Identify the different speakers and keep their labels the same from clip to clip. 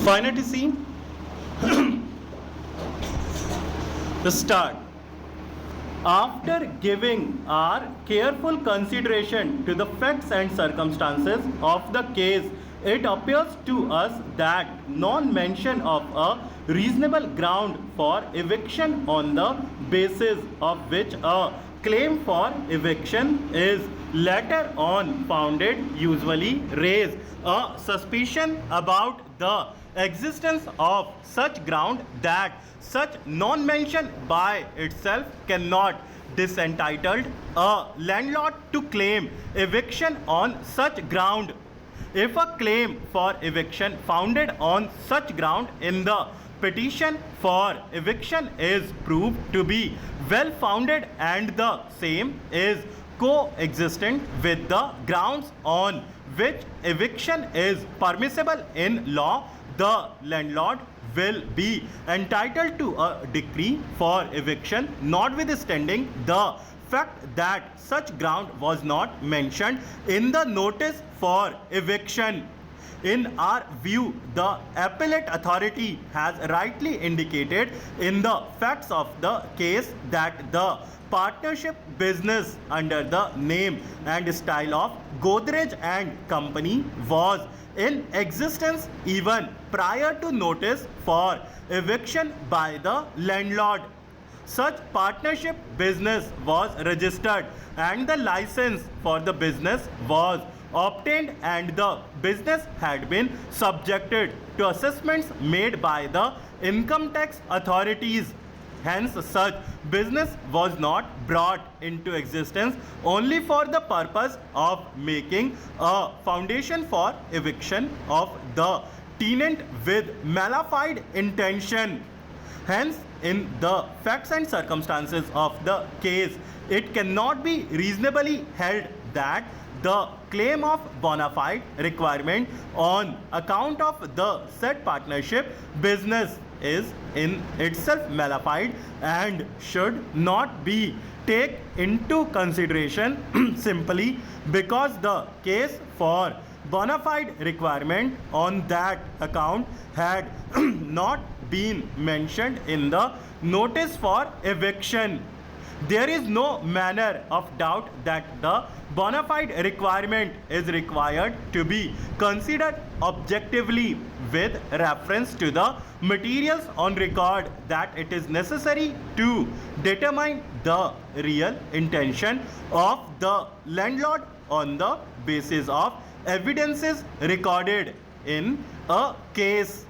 Speaker 1: Finally, see the start. After giving our careful consideration to the facts and circumstances of the case, it appears to us that non-mention of a reasonable ground for eviction on the basis of which a claim for eviction is later on founded usually raise a suspicion about the existence of such ground that such non-mention by itself cannot disentitle a landlord to claim eviction on such ground. If a claim for eviction founded on such ground in the petition for eviction is proved to be well founded and the same is coexistent with the grounds on which eviction is permissible in law, the landlord will be entitled to a decree for eviction, notwithstanding the fact that such ground was not mentioned in the notice for eviction. In our view, the appellate authority has rightly indicated in the facts of the case that the partnership business under the name and style of Godrej and Company was in existence even prior to notice for eviction by the landlord. Such partnership business was registered and the license for the business was obtained and the business had been subjected to assessments made by the income tax authorities. Hence, such business was not brought into existence only for the purpose of making a foundation for eviction of the tenant with malified intention. Hence, in the facts and circumstances of the case, it cannot be reasonably held that the claim of bona fide requirement on account of the said partnership business is in itself malified and should not be taken into consideration simply because the case for bona fide requirement on that account had not been mentioned in the notice for eviction. There is no manner of doubt that the bona fide requirement is required to be considered objectively with reference to the materials on record, that it is necessary to determine the real intention of the landlord on the basis of evidences recorded in a case.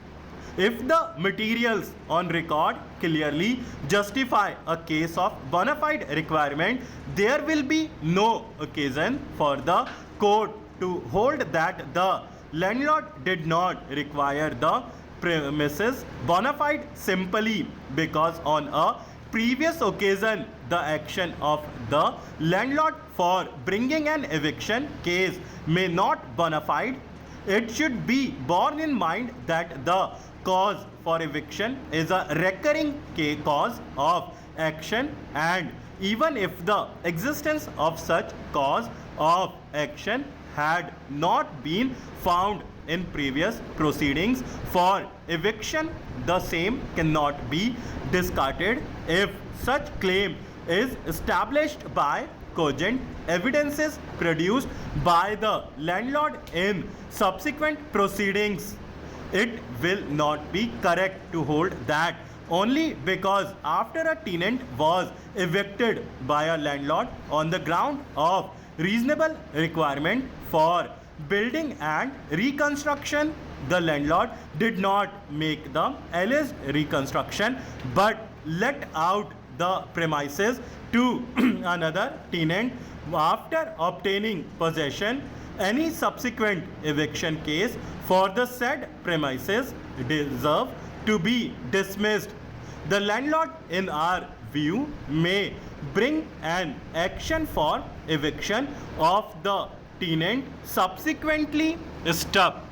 Speaker 1: If the materials on record clearly justify a case of bona fide requirement, there will be no occasion for the court to hold that the landlord did not require the premises bona fide simply because on a previous occasion the action of the landlord for bringing an eviction case may not bona fide. It should be borne in mind that the cause for eviction is a recurring cause of action, and even if the existence of such cause of action had not been found in previous proceedings for eviction, the same cannot be discarded if such claim is established by cogent evidences produced by the landlord in subsequent proceedings. It will not be correct to hold that only because after a tenant was evicted by a landlord on the ground of reasonable requirement for building and reconstruction, the landlord did not make the alleged reconstruction but let out the premises to another tenant after obtaining possession. Any subsequent eviction case for the said premises deserve to be dismissed. The landlord, in our view, may bring an action for eviction of the tenant subsequently stop